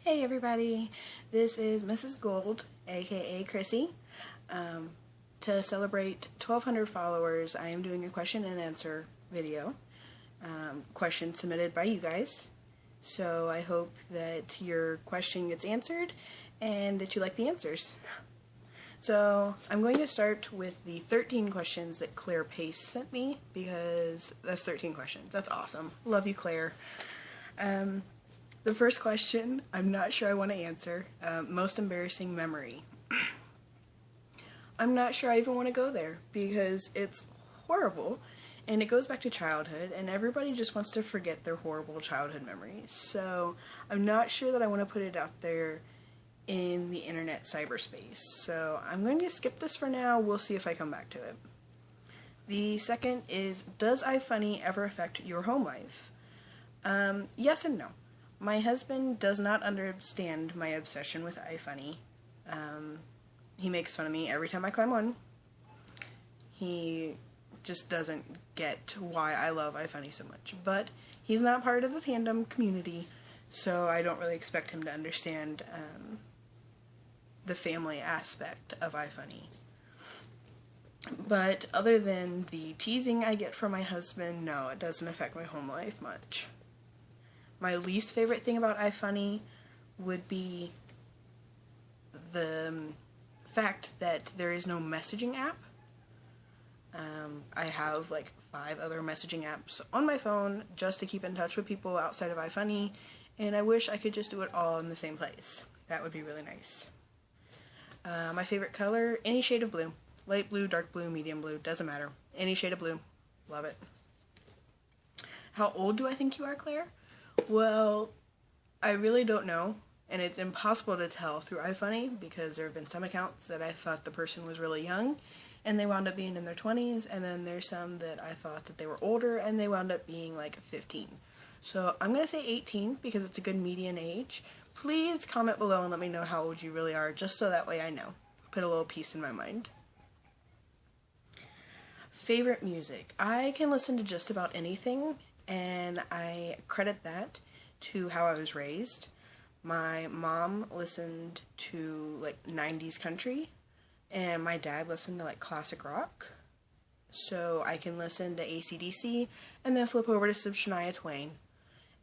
Hey everybody, this is Mrs. Gold, aka Chrissy. To celebrate 1,200 followers, I am doing a question and answer video. Question submitted by you guys. So I hope that your question gets answered and that you like the answers. So I'm going to start with the 13 questions that Claire Pace sent me, because that's 13 questions. That's awesome. Love you, Claire. The first question, I'm not sure I want to answer. Most embarrassing memory. I'm not sure I even want to go there because it's horrible and it goes back to childhood and everybody just wants to forget their horrible childhood memories. So I'm not sure that I want to put it out there in the internet cyberspace. So I'm going to skip this for now. We'll see if I come back to it. The second is, does iFunny ever affect your home life? Yes and no. My husband does not understand my obsession with iFunny. He makes fun of me every time I climb on. He just doesn't get why I love iFunny so much. But he's not part of the fandom community, so I don't really expect him to understand the family aspect of iFunny. But other than the teasing I get from my husband, no, it doesn't affect my home life much. My least favorite thing about iFunny would be the fact that there is no messaging app. I have like 5 other messaging apps on my phone just to keep in touch with people outside of iFunny, and I wish I could just do it all in the same place. That would be really nice. My favorite color, any shade of blue. Light blue, dark blue, medium blue, doesn't matter. Any shade of blue. Love it. How old do I think you are, Claire? Well, I really don't know, and it's impossible to tell through iFunny because there have been some accounts that I thought the person was really young and they wound up being in their 20s, and then there's some that I thought that they were older and they wound up being like 15. So I'm going to say 18 because it's a good median age. Please comment below and let me know how old you really are, just so that way I know. Put a little peace in my mind. Favorite music. I can listen to just about anything, and I credit that to how I was raised. My mom listened to like 90s country, and my dad listened to like classic rock. So I can listen to AC/DC and then flip over to some Shania Twain.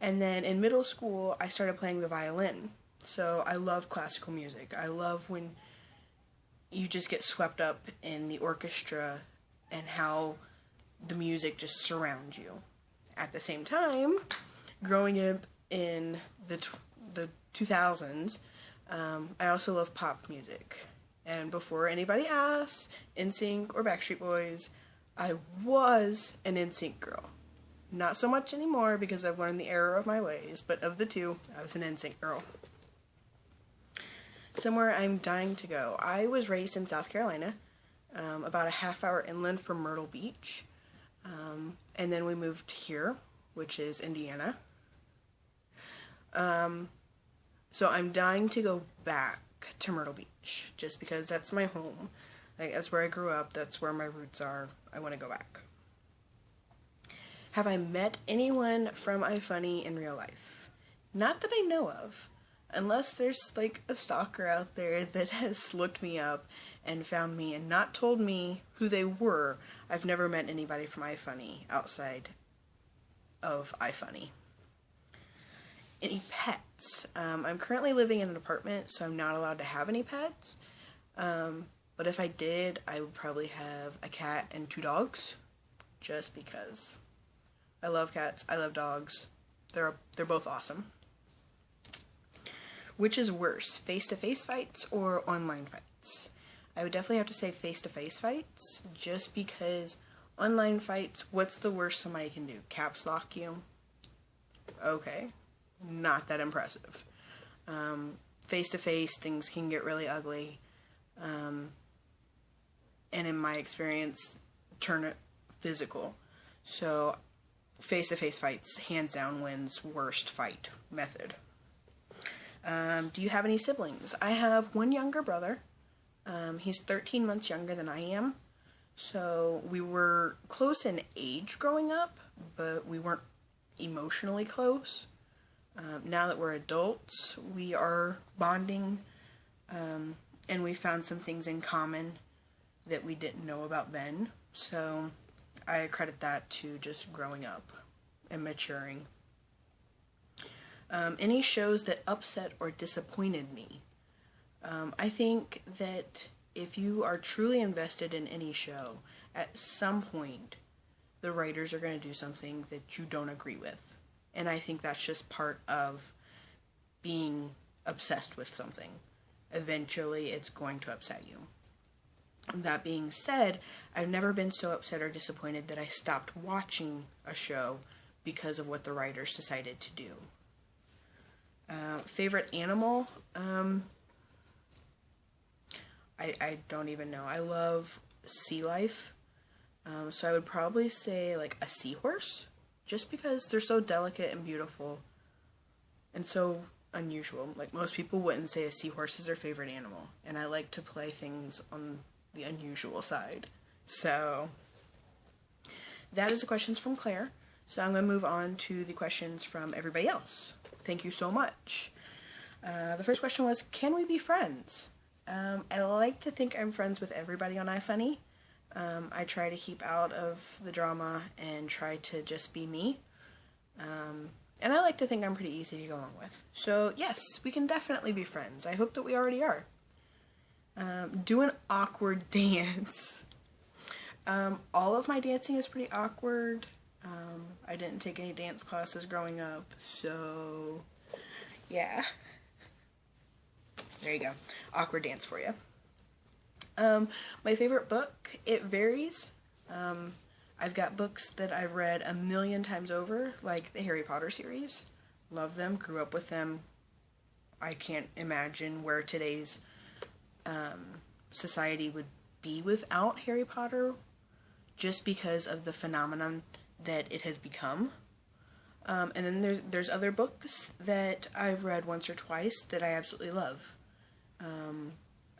And then in middle school, I started playing the violin. So I love classical music. I love when you just get swept up in the orchestra and how the music just surrounds you. At the same time, growing up in the 2000s, I also love pop music. And before anybody asks, NSYNC or Backstreet Boys, I was an NSYNC girl. Not so much anymore because I've learned the error of my ways, but of the two, I was an NSYNC girl. Somewhere I'm dying to go. I was raised in South Carolina, about a half-hour inland from Myrtle Beach. And then we moved here, which is Indiana. So I'm dying to go back to Myrtle Beach, just because that's my home. Like, that's where I grew up, that's where my roots are. I want to go back. Have I met anyone from iFunny in real life? Not that I know of. Unless there's like a stalker out there that has looked me up and found me and not told me who they were, I've never met anybody from iFunny outside of iFunny. Any pets? I'm currently living in an apartment, so I'm not allowed to have any pets. But if I did, I would probably have a cat and 2 dogs, just because. I love cats. I love dogs. They're both awesome. Which is worse, face-to-face fights or online fights? I would definitely have to say face-to-face fights, just because online fights, what's the worst somebody can do? Caps lock you? Okay, not that impressive. Face-to-face, things can get really ugly, and in my experience, turn it physical. So, face-to-face fights, hands down, wins worst fight method. Do you have any siblings? I have one younger brother. He's 13 months younger than I am. So we were close in age growing up, but we weren't emotionally close. Now that we're adults, we are bonding, and we found some things in common that we didn't know about then. So I credit that to just growing up and maturing. Any shows that upset or disappointed me. I think that if you are truly invested in any show, at some point, the writers are going to do something that you don't agree with. And I think that's just part of being obsessed with something. Eventually, it's going to upset you. That being said, I've never been so upset or disappointed that I stopped watching a show because of what the writers decided to do. Favorite animal? I don't even know. I love sea life. So I would probably say like a seahorse, just because they're so delicate and beautiful and so unusual. Like, most people wouldn't say a seahorse is their favorite animal, and I like to play things on the unusual side. So that is the questions from Claire. So I'm going to move on to the questions from everybody else. Thank you so much. The first question was, can we be friends? I like to think I'm friends with everybody on iFunny. I try to keep out of the drama and try to just be me. And I like to think I'm pretty easy to go along with. So yes, we can definitely be friends. I hope that we already are. Do an awkward dance. All of my dancing is pretty awkward. I didn't take any dance classes growing up, so yeah. There you go. Awkward dance for you. My favorite book, it varies. I've got books that I've read a million times over, like the Harry Potter series. Love them, grew up with them. I can't imagine where today's society would be without Harry Potter, just because of the phenomenon that it has become. And then there's other books that I've read once or twice that I absolutely love.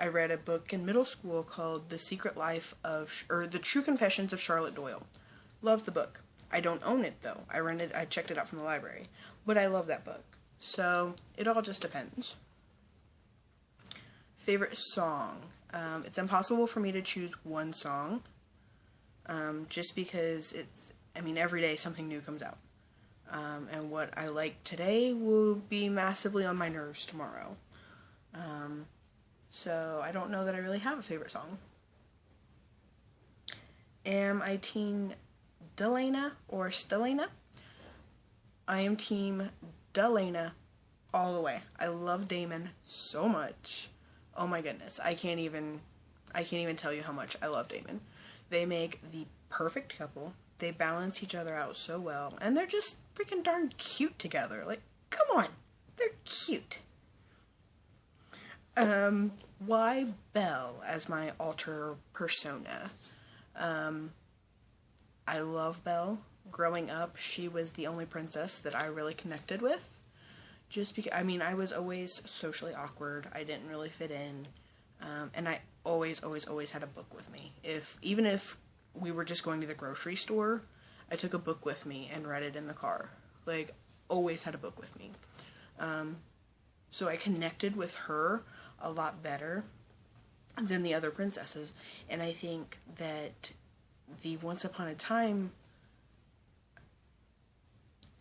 I read a book in middle school called The Secret Life of, or The True Confessions of Charlotte Doyle. Love the book. I don't own it though. I checked it out from the library. But I love that book. So it all just depends. Favorite song. It's impossible for me to choose one song. Just because every day something new comes out. And what I like today will be massively on my nerves tomorrow. So I don't know that I really have a favorite song. Am I team Delena or Stelena? I am team Delena all the way. I love Damon so much. Oh my goodness. I can't even tell you how much I love Damon. They make the perfect couple. They balance each other out so well. And they're just freaking darn cute together. Like, come on. They're cute. Why Belle as my alter persona? I love Belle. Growing up, she was the only princess that I really connected with. Just because, I was always socially awkward. I didn't really fit in. And I always had a book with me. Even if we were just going to the grocery store, I took a book with me and read it in the car. Like, always had a book with me. So I connected with her a lot better than the other princesses. And I think that the Once Upon a Time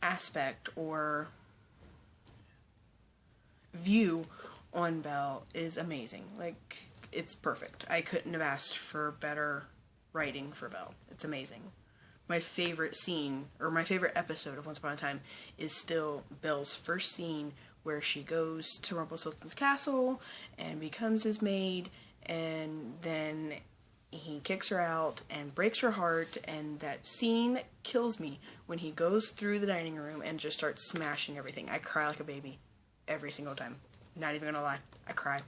aspect or view on Belle is amazing. Like, it's perfect. I couldn't have asked for better writing for Belle. It's amazing. My favorite scene, or my favorite episode of Once Upon a Time, is still Belle's first scene where she goes to Rumpelstiltskin's castle and becomes his maid, and then he kicks her out and breaks her heart, and that scene kills me when he goes through the dining room and just starts smashing everything. I cry like a baby every single time. Not even gonna lie. I cry.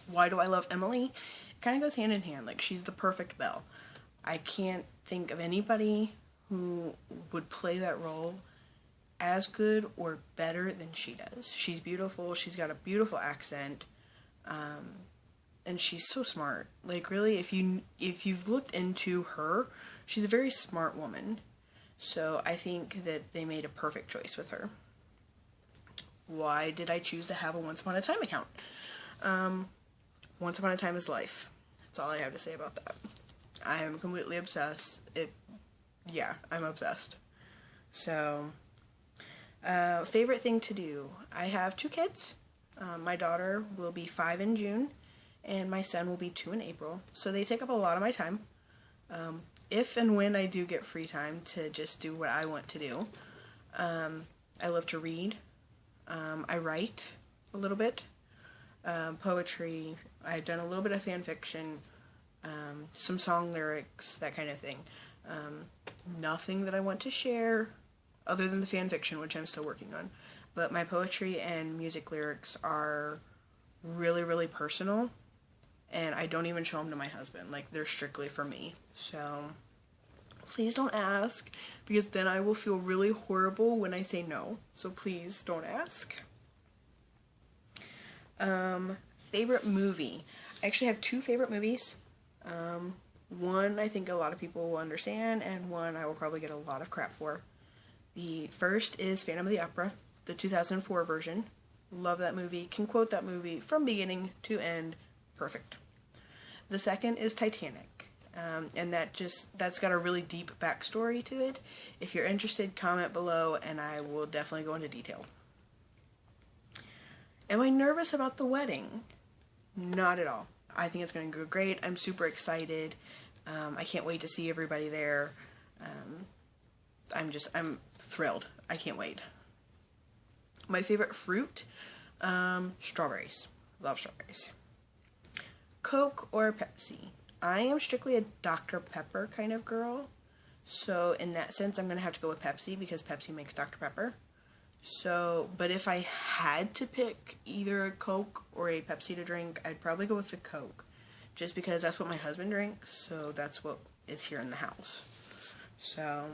Why do I love Emily? It kind of goes hand in hand. Like, she's the perfect Belle. I can't think of anybody who would play that role as good or better than she does. She's beautiful. She's got a beautiful accent. And she's so smart. Like, really, if you've looked into her, she's a very smart woman. So I think that they made a perfect choice with her. Why did I choose to have a Once Upon a Time account? Once Upon a Time is life. That's all I have to say about that. I am completely obsessed. I'm obsessed. So, favorite thing to do. I have 2 kids. My daughter will be 5 in June, and my son will be 2 in April. So they take up a lot of my time. If and when I do get free time to just do what I want to do. I love to read. I write a little bit. Poetry. I've done a little bit of fan fiction. Some song lyrics, that kind of thing. Nothing that I want to share other than the fan fiction, which I'm still working on. But my poetry and music lyrics are really, really personal, and I don't even show them to my husband. Like, they're strictly for me. So, please don't ask, because then I will feel really horrible when I say no. So please don't ask. Favorite movie. I actually have 2 favorite movies. One I think a lot of people will understand, and one I will probably get a lot of crap for. The first is Phantom of the Opera, the 2004 version. Love that movie. Can quote that movie from beginning to end. Perfect. The second is Titanic. And that's got a really deep backstory to it. If you're interested, comment below, and I will definitely go into detail. Am I nervous about the wedding? Not at all. I think it's going to go great. I'm super excited. I can't wait to see everybody there. I'm thrilled. I can't wait. My favorite fruit? Strawberries. Love strawberries. Coke or Pepsi? I am strictly a Dr. Pepper kind of girl. So in that sense, I'm going to have to go with Pepsi because Pepsi makes Dr. Pepper. So, but if I had to pick either a Coke or a Pepsi to drink, I'd probably go with the Coke. Just because that's what my husband drinks, so that's what is here in the house. So,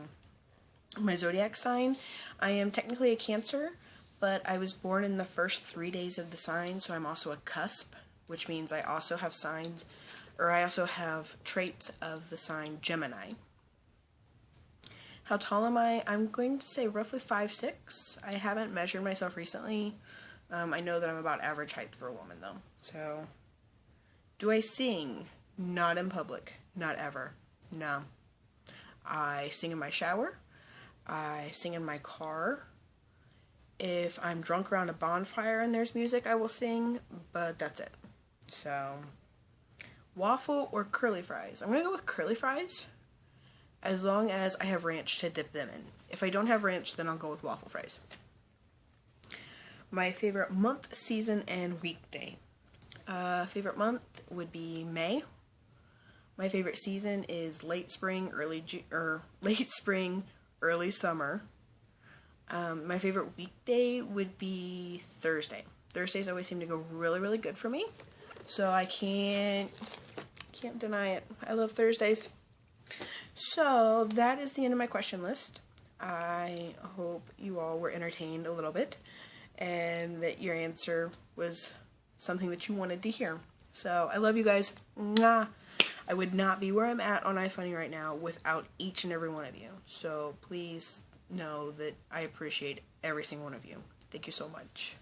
my zodiac sign, I am technically a Cancer, but I was born in the first 3 days of the sign, so I'm also a cusp, which means I also have traits of the sign Gemini. How tall am I? I'm going to say roughly 5'6". I haven't measured myself recently. I know that I'm about average height for a woman, though. So, do I sing? Not in public. Not ever. No. I sing in my shower. I sing in my car. If I'm drunk around a bonfire and there's music, I will sing, but that's it. So, waffle or curly fries? I'm going to go with curly fries. As long as I have ranch to dip them in. If I don't have ranch, then I'll go with waffle fries. My favorite month, season, and weekday. Favorite month would be May. My favorite season is late spring, early summer. My favorite weekday would be Thursday. Thursdays always seem to go really, really good for me. So I can't deny it. I love Thursdays. So, that is the end of my question list. I hope you all were entertained a little bit, and that your answer was something that you wanted to hear. So, I love you guys. Mwah. I would not be where I'm at on iFunny right now without each and every one of you. So, please know that I appreciate every single one of you. Thank you so much.